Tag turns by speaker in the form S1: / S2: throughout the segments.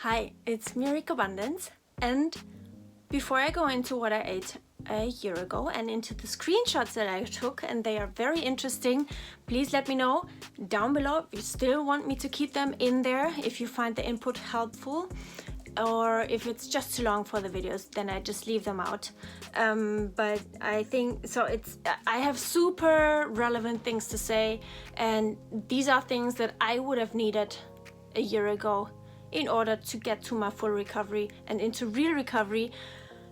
S1: Hi, it's me, Carbundance, and before I go into what I ate a year ago and into the screenshots that I took, and they are very interesting, please let me know down below if you still want me to keep them in there, if you find the input helpful, or if it's just too long for the videos, then I just leave them out. But I think, so I have super relevant things to say, and these are things that I would have needed a year ago in order to get to my full recovery and into real recovery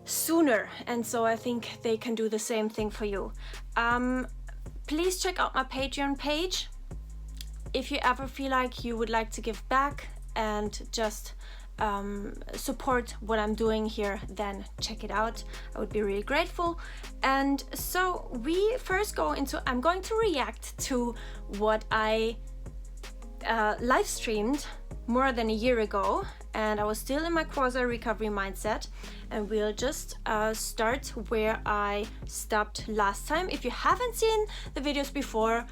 S1: sooner. And so I think they can do the same thing for you. Please check out my Patreon page. If you ever feel like you would like to give back and just support what I'm doing here, then check it out. I would be really grateful. And so we first go into, I'm going to react to what I live streamed more than a year ago, and I was still in my quasi recovery mindset, and we'll just start where I stopped last time. If you haven't seen the videos before,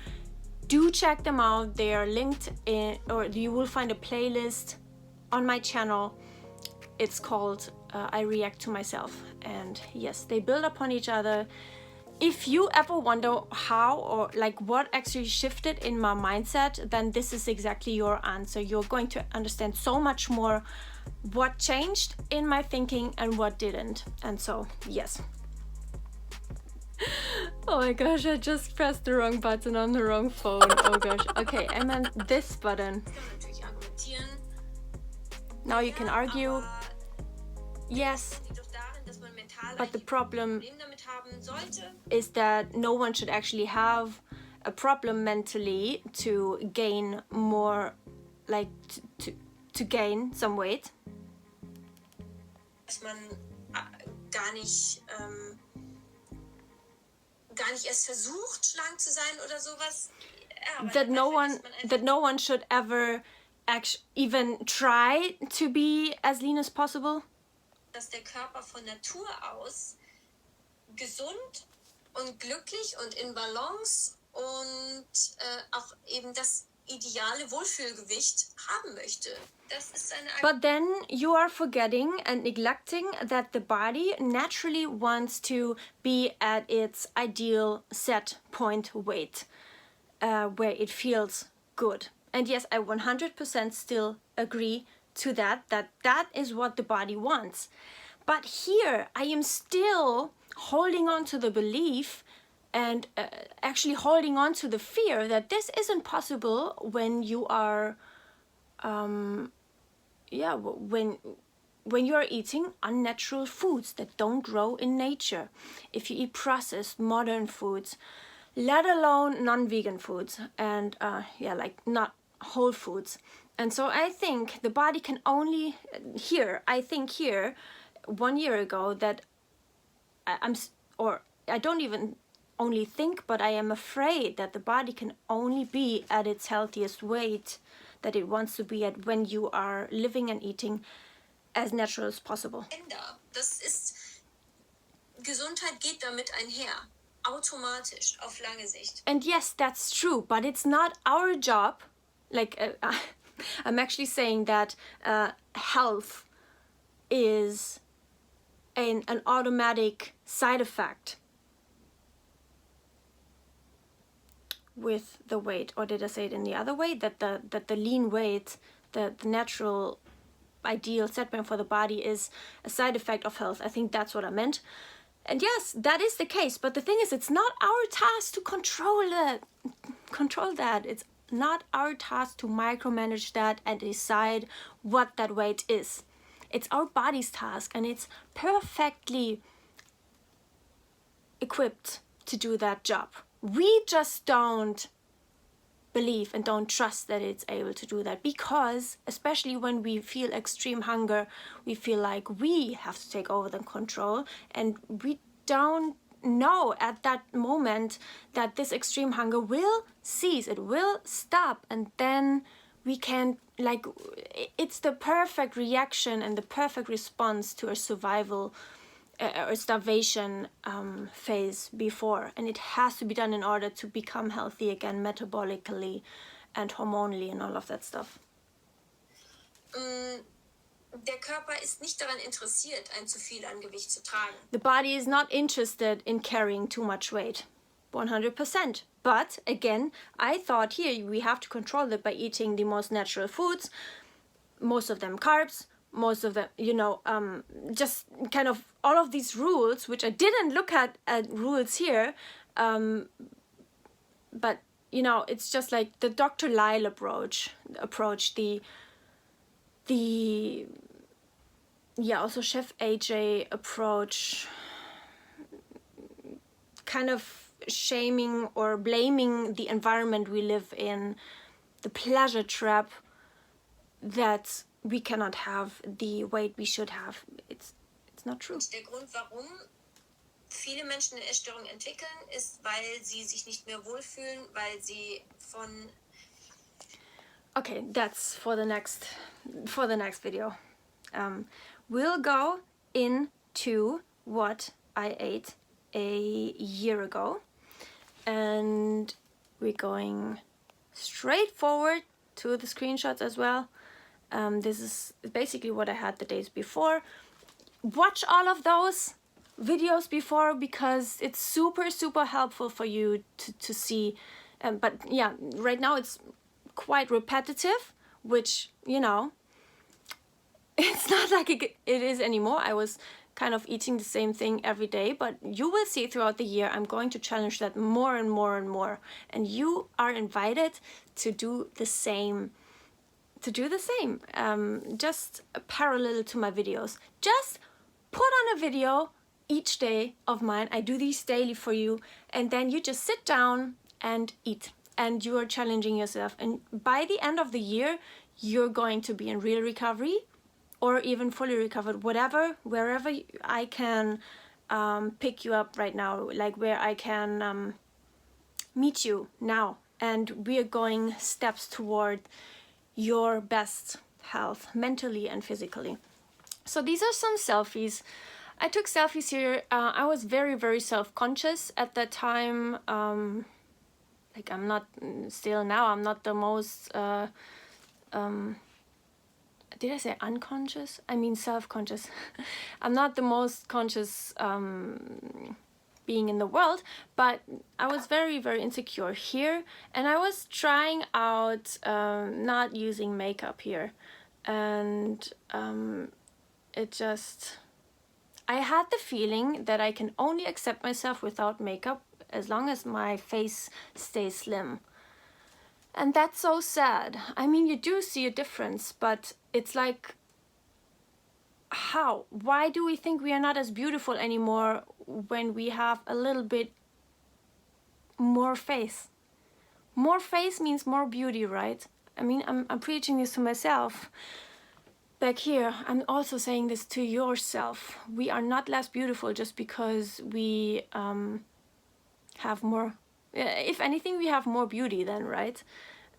S1: do check them out. They are linked in, or you will find a playlist on my channel. It's called I React to Myself, and yes, they build upon each other. If you ever wonder how or like what actually shifted in my mindset, then this is exactly your answer. You're going to understand so much more what changed in my thinking and what didn't. And so, yes. Oh my gosh, I just pressed the wrong button on the wrong phone. Oh gosh. Okay, I meant this button. Now you can argue. Yes. But the problem is that no one should actually have a problem mentally to gain more, like to gain some weight.
S2: Dass man gar nicht erst versucht, schlank zu sein oder sowas. Ja,
S1: that no one should ever even try to be as lean as possible.
S2: Dass der Körper von Natur aus gesund und glücklich und in Balance und auch eben das ideale Wohlfühlgewicht haben möchte. Das ist eine
S1: But then you are forgetting and neglecting that the body naturally wants to be at its ideal set point weight, where it feels good. And yes, I 100% still agree to that is what the body wants. But here I am still holding on to the belief and actually holding on to the fear that this isn't possible when you are when you are eating unnatural foods that don't grow in nature. If you eat processed modern foods, let alone non-vegan foods, and like not whole foods. And so I think the body can only I think 1 year ago that I don't even only think, but I am afraid that the body can only be at its healthiest weight that it wants to be at when you are living and eating as natural as possible.
S2: Das ist, Gesundheit geht damit einher, automatisch, auf lange Sicht.
S1: And yes, that's true, but it's not our job. Like, I'm actually saying that health is an automatic side effect with the weight. Or did I say it in the other way? That the lean weight, the natural ideal set point for the body is a side effect of health. I think that's what I meant. And yes, that is the case. But the thing is, it's not our task to control that. It's not our task to micromanage that and decide what that weight is. It's our body's task, and it's perfectly equipped to do that job. We just don't believe and don't trust that it's able to do that, because especially when we feel extreme hunger, we feel like we have to take over the control, and we don't know at that moment that this extreme hunger will cease, it will stop, and then we can, like, it's the perfect reaction and the perfect response to a survival or starvation phase before, and it has to be done in order to become healthy again, metabolically and hormonally and all of that stuff.
S2: Der Körper ist nicht daran interessiert, ein zu viel an Gewicht zu tragen.
S1: The body is not interested in carrying too much weight. 100%. But again, I thought here we have to control it by eating the most natural foods, most of them carbs, most of them, you know, just kind of all of these rules, which I didn't look at rules here, but you know, it's just like the Dr. Lyle approach, the yeah, also Chef AJ approach, kind of shaming or blaming the environment we live in, the pleasure trap that we cannot have the weight we should have. It's not true.
S2: Der Grund, warum viele Menschen eine Essstörung entwickeln, ist, weil sie sich nicht mehr wohlfühlen, weil sie von...
S1: Okay, that's for the next video. We'll go into what I ate a year ago, and we're going straight forward to the screenshots as well. This is basically what I had the days before. Watch all of those videos before, because it's super helpful for you to see. But yeah, right now it's quite repetitive, which, you know, it's not like it is anymore. I was kind of eating the same thing every day, but you will see throughout the year I'm going to challenge that more and more and more, and you are invited to do the same. Just parallel to my videos. Just put on a video each day of mine. I do these daily for you, and then you just sit down and eat, and you are challenging yourself, and by the end of the year you're going to be in real recovery or even fully recovered, wherever I can pick you up right now, like where I can meet you now, and we are going steps toward your best health, mentally and physically. So these are some selfies. I took selfies here. I was very self-conscious at that time. Like I'm not, still now, I'm not the most, did I say unconscious? I mean self-conscious. I'm not the most conscious being in the world, but I was very insecure here, and I was trying out not using makeup here, and it just, I had the feeling that I can only accept myself without makeup as long as my face stays slim. And that's so sad. I mean, you do see a difference, but it's like, how? Why do we think we are not as beautiful anymore when we have a little bit more face? More face means more beauty, right? I mean, I'm preaching this to myself. Back here, I'm also saying this to yourself. We are not less beautiful just because we have more. If anything, we have more beauty then, right?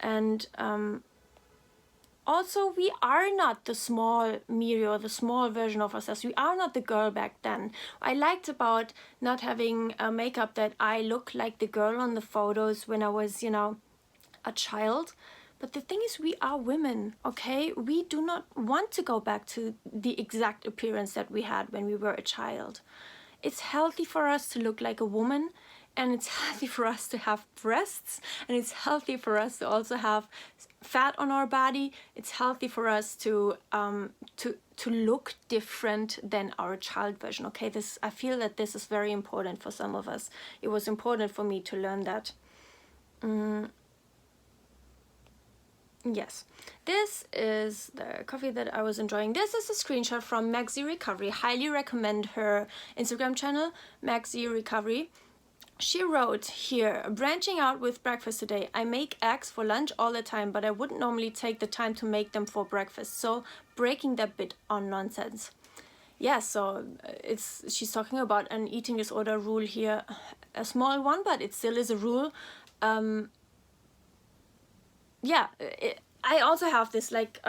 S1: And also, we are not the small Miri or the small version of ourselves. We are not the girl back then. I liked about not having makeup that I look like the girl on the photos when I was, you know, a child. But the thing is, we are women, okay? We do not want to go back to the exact appearance that we had when we were a child. It's healthy for us to look like a woman, and it's healthy for us to have breasts, and it's healthy for us to also have fat on our body. It's healthy for us to look different than our child version. Okay, I feel that this is very important for some of us. It was important for me to learn that. Yes, this is the coffee that I was enjoying. This is a screenshot from Maxi Recovery. Highly recommend her Instagram channel, Maxi Recovery. She wrote here, branching out with breakfast today. I make eggs for lunch all the time, but I wouldn't normally take the time to make them for breakfast. So breaking that bit on nonsense. Yeah, so she's talking about an eating disorder rule here. A small one, but it still is a rule. Yeah, I also have this like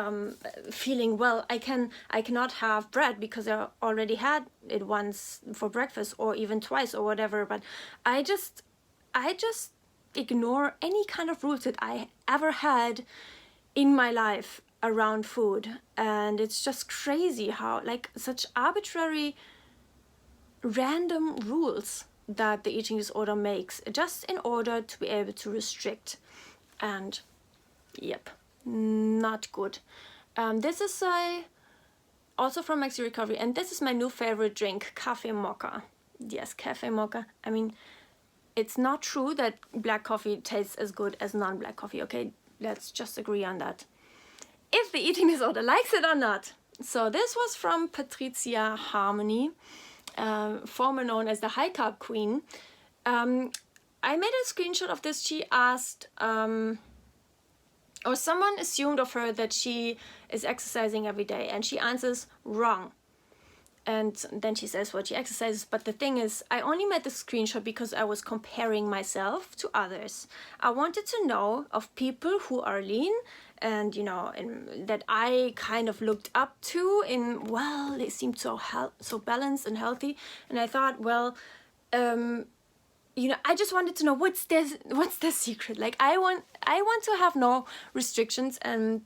S1: feeling, well, I cannot have bread because I already had it once for breakfast or even twice or whatever, but I just ignore any kind of rules that I ever had in my life. around food, and it's just crazy how like such arbitrary random rules that the eating disorder makes just in order to be able to restrict. And yep, not good. This is also from Maxi Recovery, and this is my new favorite drink, cafe mocha. Yes, cafe mocha. I mean, it's not true that black coffee tastes as good as non-black coffee, okay? Let's just agree on that. If the eating disorder likes it or not. So this was from Patricia Harmony, former known as the High Carb Queen. I made a screenshot of this. She asked, or someone assumed of her that she is exercising every day, and she answers wrong. And then she says what she exercises. But the thing is, I only made the screenshot because I was comparing myself to others. I wanted to know of people who are lean and, you know, that I kind of looked up to in, well, they seemed so balanced and healthy. And I thought, well, you know, I just wanted to know what's their secret. Like, I want to have no restrictions and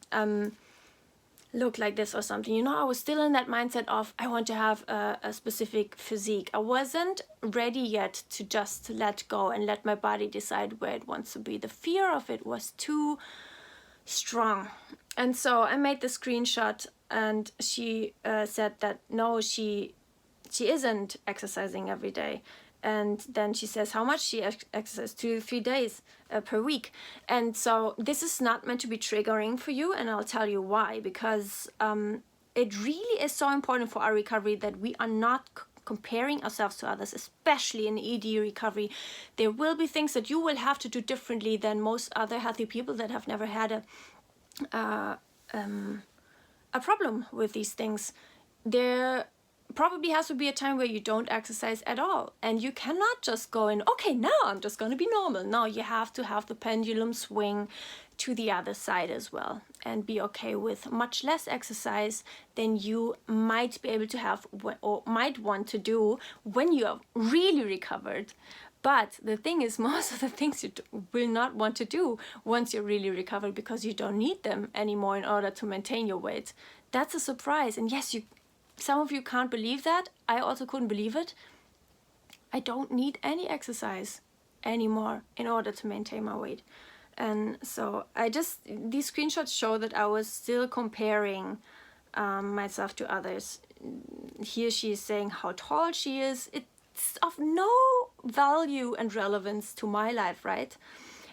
S1: look like this or something. You know, I was still in that mindset of I want to have a specific physique. I wasn't ready yet to just let go and let my body decide where it wants to be. The fear of it was too strong. And so I made the screenshot, and she said that no, she isn't exercising every day. And then she says how much she exercises, 2 to 3 days per week. And so this is not meant to be triggering for you, and I'll tell you why. Because it really is so important for our recovery that we are not comparing ourselves to others, especially in ED recovery. There will be things that you will have to do differently than most other healthy people that have never had a problem with these things. There probably has to be a time where you don't exercise at all, and you cannot just go in, okay, now I'm just going to be normal. No, you have to have the pendulum swing to the other side as well, and be okay with much less exercise than you might be able to have or might want to do when you are really recovered. But the thing is, most of the things you will not want to do once you're really recovered, because you don't need them anymore in order to maintain your weight. That's a surprise. And yes, some of you can't believe that. I also couldn't believe it. I don't need any exercise anymore in order to maintain my weight. And so these screenshots show that I was still comparing myself to others. Here she is saying how tall she is. It's of no value and relevance to my life, right?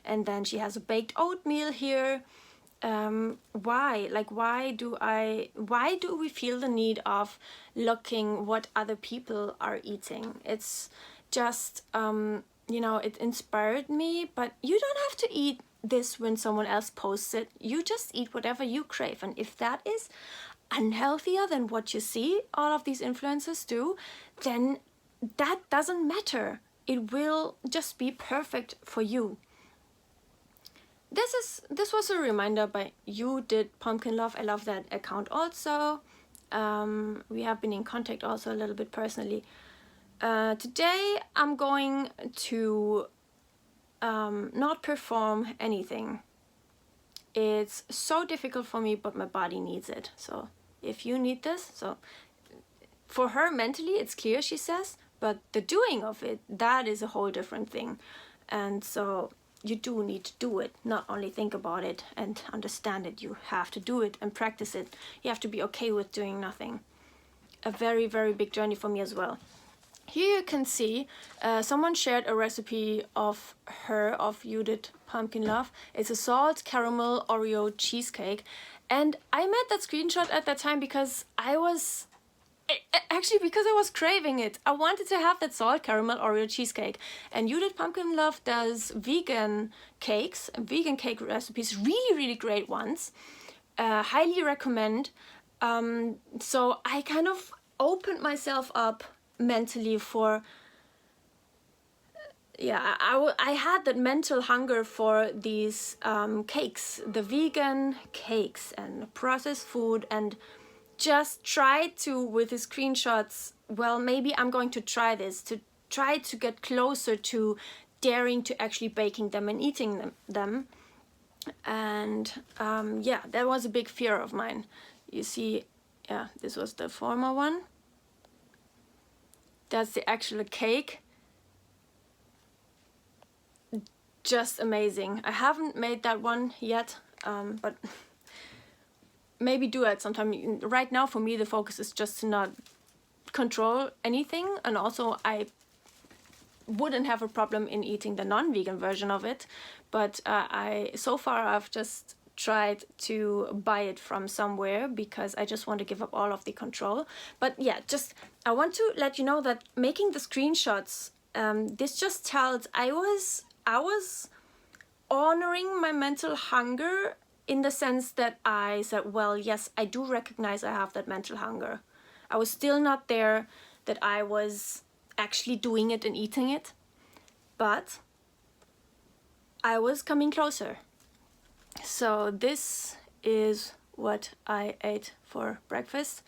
S1: And then she has a baked oatmeal here. Why do we feel the need of looking what other people are eating? It's just, you know, it inspired me, but you don't have to eat this when someone else posts it. You just eat whatever you crave. And if that is unhealthier than what you see all of these influencers do, then that doesn't matter. It will just be perfect for you. This was a reminder by You Did Pumpkin Love. I love that account also. We have been in contact also a little bit personally. Today I'm going to not perform anything. It's so difficult for me, but my body needs it. So if you need this, so for her mentally it's clear, she says, but the doing of it, that is a whole different thing. And so you do need to do it, not only think about it and understand it. You have to do it and practice it. You have to be okay with doing nothing. A very, very big journey for me as well. Here you can see someone shared a recipe of You Did Pumpkin Love. It's a salt caramel Oreo cheesecake, and I made that screenshot at that time because I was craving it. I wanted to have that salt caramel Oreo cheesecake. And You Did Pumpkin Love does vegan cakes, vegan cake recipes, really, really great ones. Highly recommend. So I kind of opened myself up mentally for, I had that mental hunger for these cakes, the vegan cakes and processed food, and just try to, with the screenshots, well, maybe I'm going to try this, to try to get closer to daring to actually baking them and eating them. And yeah, that was a big fear of mine. You see, yeah, this was the former one. That's the actual cake. Just amazing. I haven't made that one yet, but maybe do it sometime. Right now for me the focus is just to not control anything, and also I wouldn't have a problem in eating the non-vegan version of it, but so far I've just tried to buy it from somewhere because I just want to give up all of the control. But yeah, just I want to let you know that making the screenshots, this just tells I was honoring my mental hunger, in the sense that I said, well, yes, I do recognize I have that mental hunger. I was still not there that I was actually doing it and eating it, but I was coming closer. So this is what I ate for breakfast.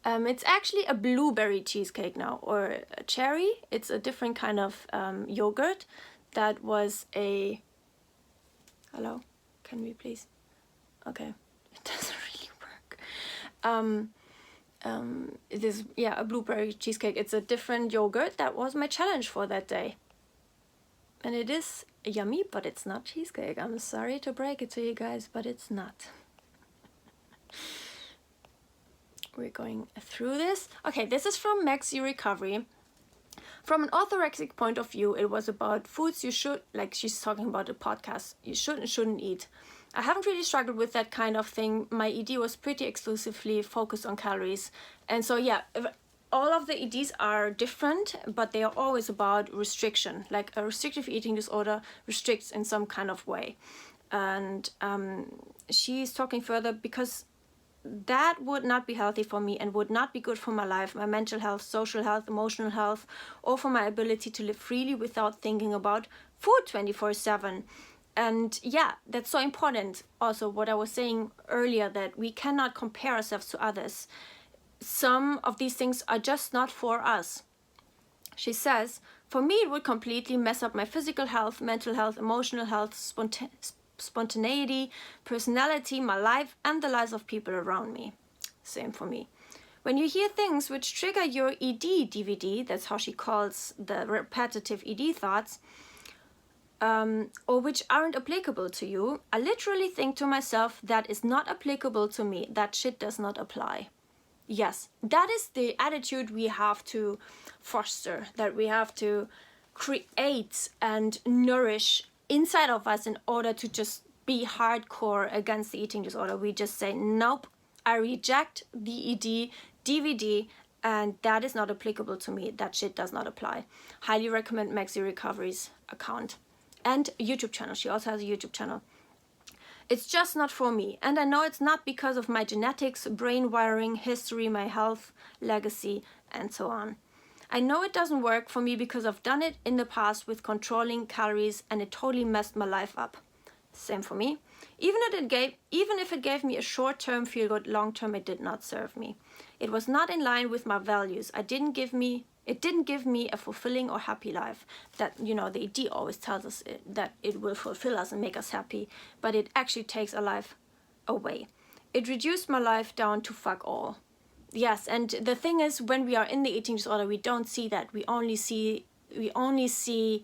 S1: It's actually a blueberry cheesecake now, or a cherry. It's a different kind of yogurt. That was a... Hello? Can we please? Okay. It doesn't really work. It is, yeah, a blueberry cheesecake. It's a different yogurt. That was my challenge for that day. And it is yummy, but it's not cheesecake. I'm sorry to break it to you guys, but it's not. We're going through this. Okay, this is from Maxi Recovery. From an orthorexic point of view, it was about foods you should, like she's talking about a podcast, you should and shouldn't eat. I haven't really struggled with that kind of thing. My ED was pretty exclusively focused on calories. And so yeah, all of the EDs are different, but they are always about restriction. Like a restrictive eating disorder restricts in some kind of way. And she's talking further because that would not be healthy for me and would not be good for my life, my mental health, social health, emotional health, or for my ability to live freely without thinking about food 24/7. And yeah, that's so important. Also, what I was saying earlier, that we cannot compare ourselves to others. Some of these things are just not for us. She says, for me, it would completely mess up my physical health, mental health, emotional health, spontaneity, personality, my life, and the lives of people around me. Same for me. When you hear things which trigger your ED DVD, that's how she calls the repetitive ED thoughts, or which aren't applicable to you, I literally think to myself, that is not applicable to me. That shit does not apply. Yes, that is the attitude we have to foster, that we have to create and nourish inside of us in order to just be hardcore against the eating disorder. We just say, nope, I reject the ED DVD, and that is not applicable to me. That shit does not apply. Highly recommend Maxi Recovery's account and YouTube channel. She also has a YouTube channel. It's just not for me. And I know it's not because of my genetics, brain wiring, history, my health, legacy, and so on. I know it doesn't work for me because I've done it in the past with controlling calories, and it totally messed my life up. Same for me. Even if it gave me a short-term feel good, long-term it did not serve me. It was not in line with my values. It didn't give me a fulfilling or happy life. That, you know, the ED always tells us that it will fulfill us and make us happy, but it actually takes our life away. It reduced my life down to fuck all. Yes, and the thing is, when we are in the eating disorder, we don't see that. We only see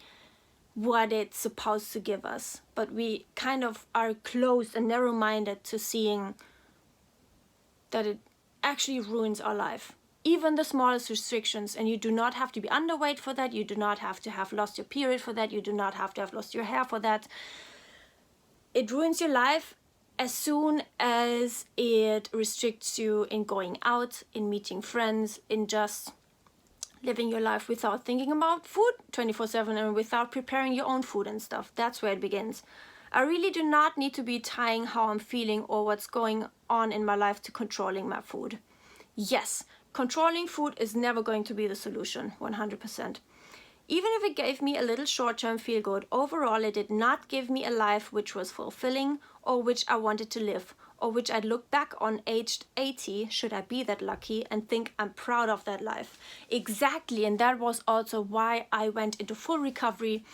S1: what it's supposed to give us. But we kind of are closed and narrow-minded to seeing that it actually ruins our life. Even the smallest restrictions, and you do not have to be underweight for that, you do not have to have lost your period for that, you do not have to have lost your hair for that. It ruins your life as soon as it restricts you in going out, in meeting friends, in just living your life without thinking about food 24/7 and without preparing your own food and stuff. That's where it begins. I really do not need to be tying how I'm feeling or what's going on in my life to controlling my food. Yes, controlling food is never going to be the solution, 100%. Even if it gave me a little short-term feel good, overall it did not give me a life which was fulfilling or which I wanted to live, or which I'd look back on aged 80, should I be that lucky, and think I'm proud of that life. Exactly, and that was also why I went into full recovery.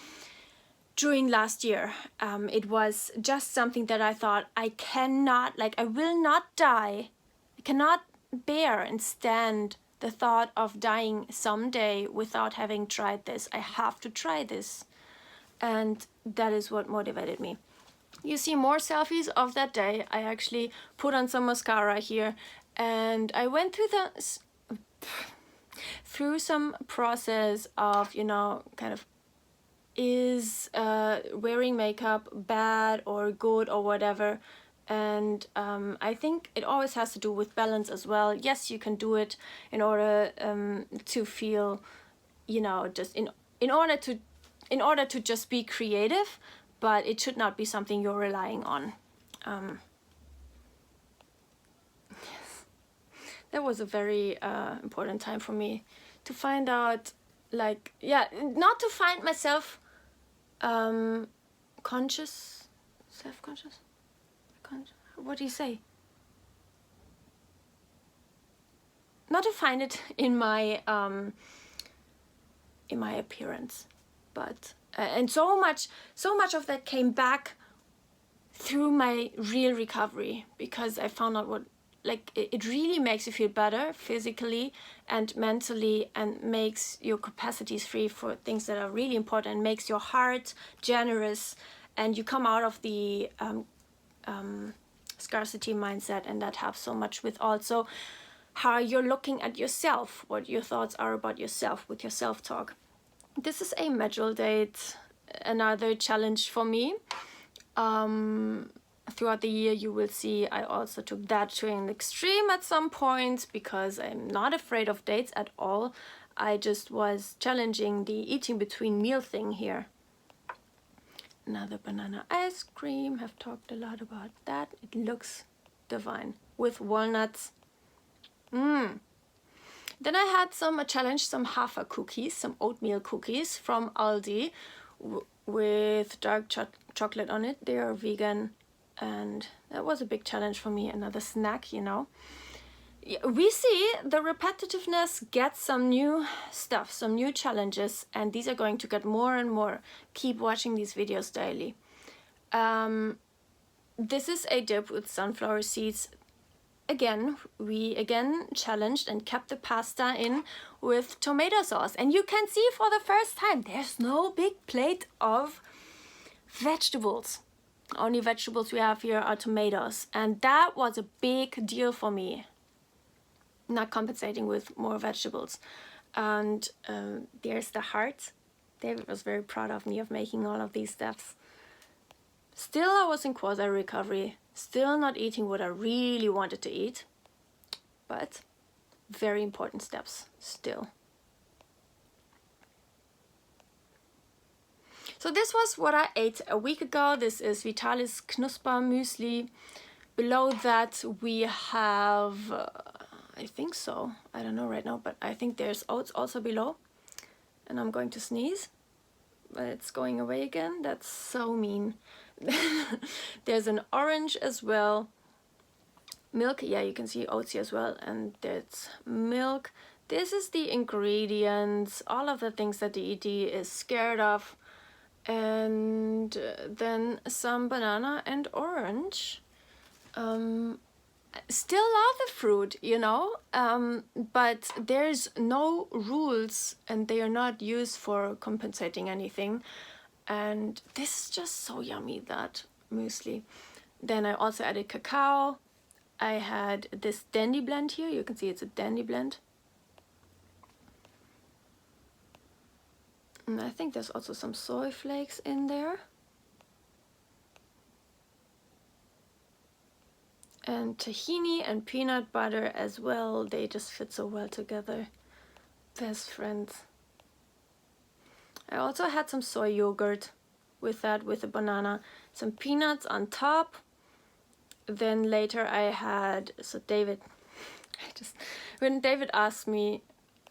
S1: during last year. It was just something that I thought I cannot, like I will not die. I cannot bear and stand the thought of dying someday without having tried this. I have to try this. And that is what motivated me. You see more selfies of that day. I actually put on some mascara here and I went through some process of, you know, kind of, is wearing makeup bad or good or whatever. And I think it always has to do with balance as well. Yes, you can do it in order to feel, you know, just in order to just be creative, but it should not be something you're relying on. Yes. That was a very important time for me to find out, like, yeah, not to find myself conscious, self-conscious, what do you say? Not to find it in my appearance, but and so much of that came back through my real recovery, because I found out what, like, it really makes you feel better physically and mentally, and makes your capacities free for things that are really important, and makes your heart generous, and you come out of the scarcity mindset, and that helps so much with also how you're looking at yourself, what your thoughts are about yourself with your self-talk. This is a medjool date, another challenge for me. Throughout the year you will see I also took that to an extreme at some point, because I'm not afraid of dates at all. I just was challenging the eating between meal thing here. Another banana ice cream, have talked a lot about that. It looks divine with walnuts. Then I had a challenge, some Hafer cookies, some oatmeal cookies from Aldi with dark chocolate on it. They are vegan, and that was a big challenge for me. Another snack, you know. We see the repetitiveness gets some new stuff, some new challenges, and these are going to get more and more. Keep watching these videos daily. This is a dip with sunflower seeds. Again, we challenged and kept the pasta in with tomato sauce. And you can see for the first time, there's no big plate of vegetables. Only vegetables we have here are tomatoes. And that was a big deal for me. Not compensating with more vegetables. And there's the heart. David was very proud of me of making all of these steps. Still, I was in quasi recovery. Still not eating what I really wanted to eat. But very important steps still. So this was what I ate a week ago. This is Vitalis Knusper Muesli. Below that we have, I think so, I don't know right now, but I think there's oats also below. And I'm going to sneeze, but it's going away again. That's so mean. There's an orange as well. Milk, yeah, you can see oats here as well. And there's milk. This is the ingredients, all of the things that the ED is scared of. And then some banana and orange. Still love the fruit, you know, but there's no rules and they are not used for compensating anything. And this is just so yummy, that muesli. Then I also added cacao. I had this dandy blend here. You can see it's a dandy blend. And I think there's also some soy flakes in there. And tahini and peanut butter as well. They just fit so well together. Best friends. I also had some soy yogurt with that, with a banana. Some peanuts on top. Then later I had, when David asked me,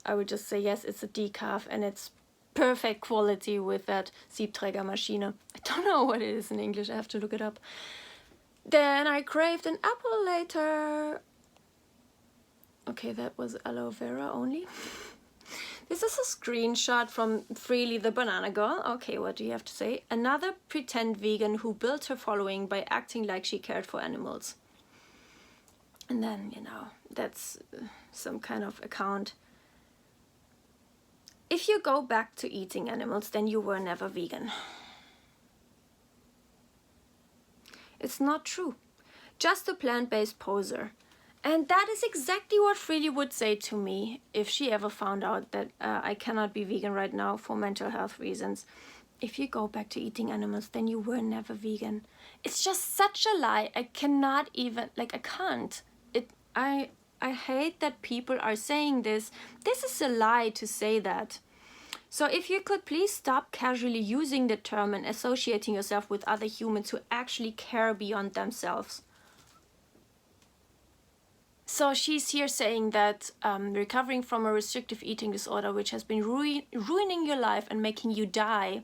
S1: I would just say yes, it's a decaf and it's perfect quality with that Siebträgermaschine. I don't know what it is in English, I have to look it up. Then I craved an apple later. Okay, that was aloe vera only. This is a screenshot from Freely the Banana Girl. Okay, what do you have to say? Another pretend vegan who built her following by acting like she cared for animals. And then, you know, that's some kind of account. If you go back to eating animals, then you were never vegan. It's not true. Just a plant-based poser. And that is exactly what Freely would say to me if she ever found out that I cannot be vegan right now for mental health reasons. If you go back to eating animals, then you were never vegan. It's just such a lie. I cannot even, like, I can't. I hate that people are saying this. This is a lie to say that. So if you could please stop casually using the term and associating yourself with other humans who actually care beyond themselves. So she's here saying that recovering from a restrictive eating disorder, which has been ruining your life and making you die,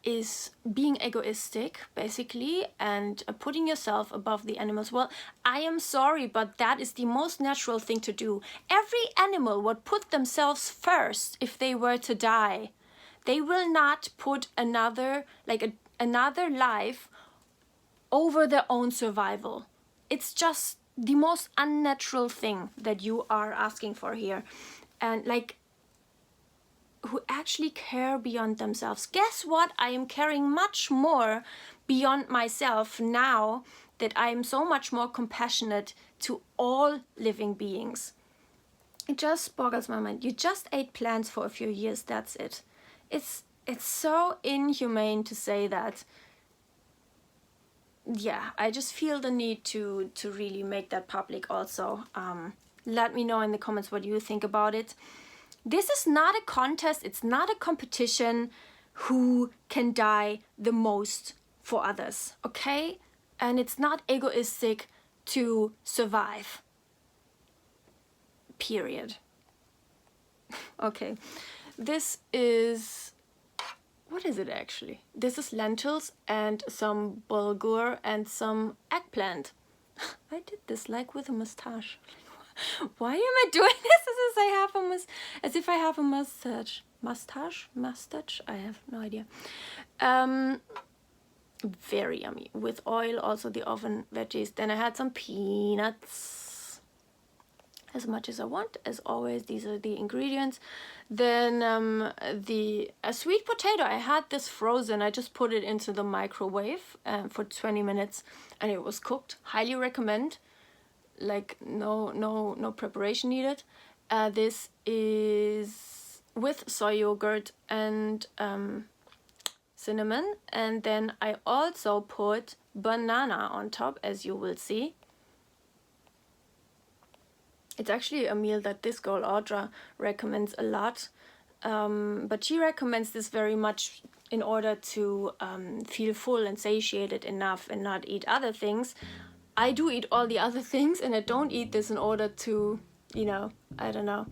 S1: is being egoistic, basically, and putting yourself above the animals. Well, I am sorry, but that is the most natural thing to do. Every animal would put themselves first if they were to die. They will not put another life over their own survival. It's just the most unnatural thing that you are asking for here. And like, who actually care beyond themselves. Guess what? I am caring much more beyond myself now that I am so much more compassionate to all living beings. It just boggles my mind. You just ate plants for a few years, that's it. It's so inhumane to say that. Yeah, I just feel the need to really make that public also. Let me know in the comments what you think about it. This is not a contest, it's not a competition who can die the most for others, okay? And it's not egoistic to survive. Period. Okay, this is... what is it actually? This is lentils and some bulgur and some eggplant. I did this like with a mustache. Why am I doing this as if I have a mustache? Mustache? I have no idea. Very yummy. With oil, also the oven veggies. Then I had some peanuts. As much as I want, as always, these are the ingredients. Then a sweet potato. I had this frozen. I just put it into the microwave for 20 minutes and it was cooked. Highly recommend. Like no preparation needed. This is with soy yogurt and cinnamon, and then I also put banana on top, as you will see. It's actually a meal that this girl Audra recommends a lot, but she recommends this very much in order to feel full and satiated enough and not eat other things. I do eat all the other things, and I don't eat this in order to, you know, I don't know,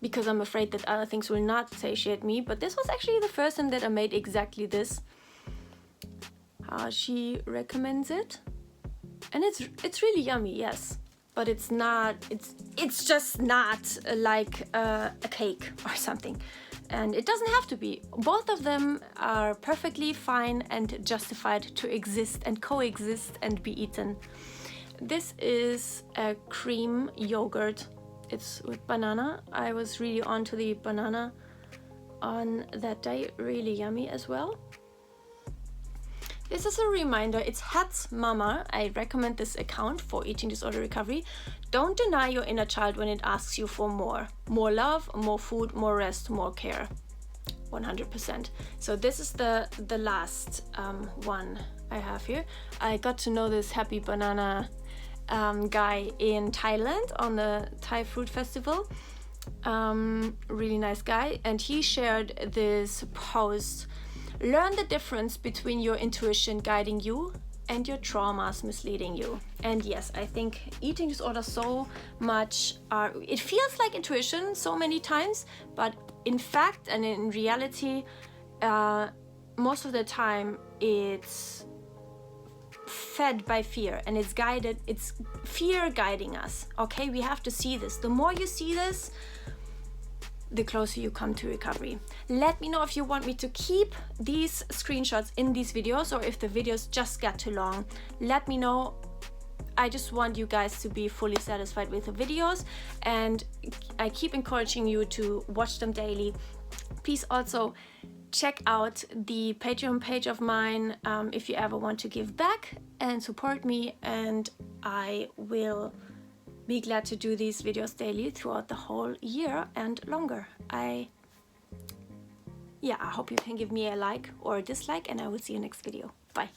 S1: because I'm afraid that other things will not satiate me. But this was actually the first time that I made exactly this. She recommends it, and it's really yummy, yes. But it's not, it's just not like a cake or something. And it doesn't have to be. Both of them are perfectly fine and justified to exist and coexist and be eaten. This is a cream yogurt. It's with banana. I was really onto the banana on that day. Really yummy as well. This is a reminder, it's Hat's Mama. I recommend this account for eating disorder recovery. Don't deny your inner child when it asks you for more. More love, more food, more rest, more care. 100%. So this is the last one I have here. I got to know this Happy Banana guy in Thailand on the Thai Fruit Festival. Really nice guy. And he shared this post. Learn the difference between your intuition guiding you and your traumas misleading you. And yes, I think eating disorders so much it feels like intuition so many times, but in fact and in reality, most of the time it's fed by fear, and it's fear guiding us. Okay, we have to see this. The more you see this, the closer you come to recovery. Let me know if you want me to keep these screenshots in these videos, or if the videos just get too long. Let me know. I just want you guys to be fully satisfied with the videos, and I keep encouraging you to watch them daily. Please also check out the Patreon page of mine if you ever want to give back and support me, and I will be glad to do these videos daily throughout the whole year and longer. I hope you can give me a like or a dislike, and I will see you next video. Bye.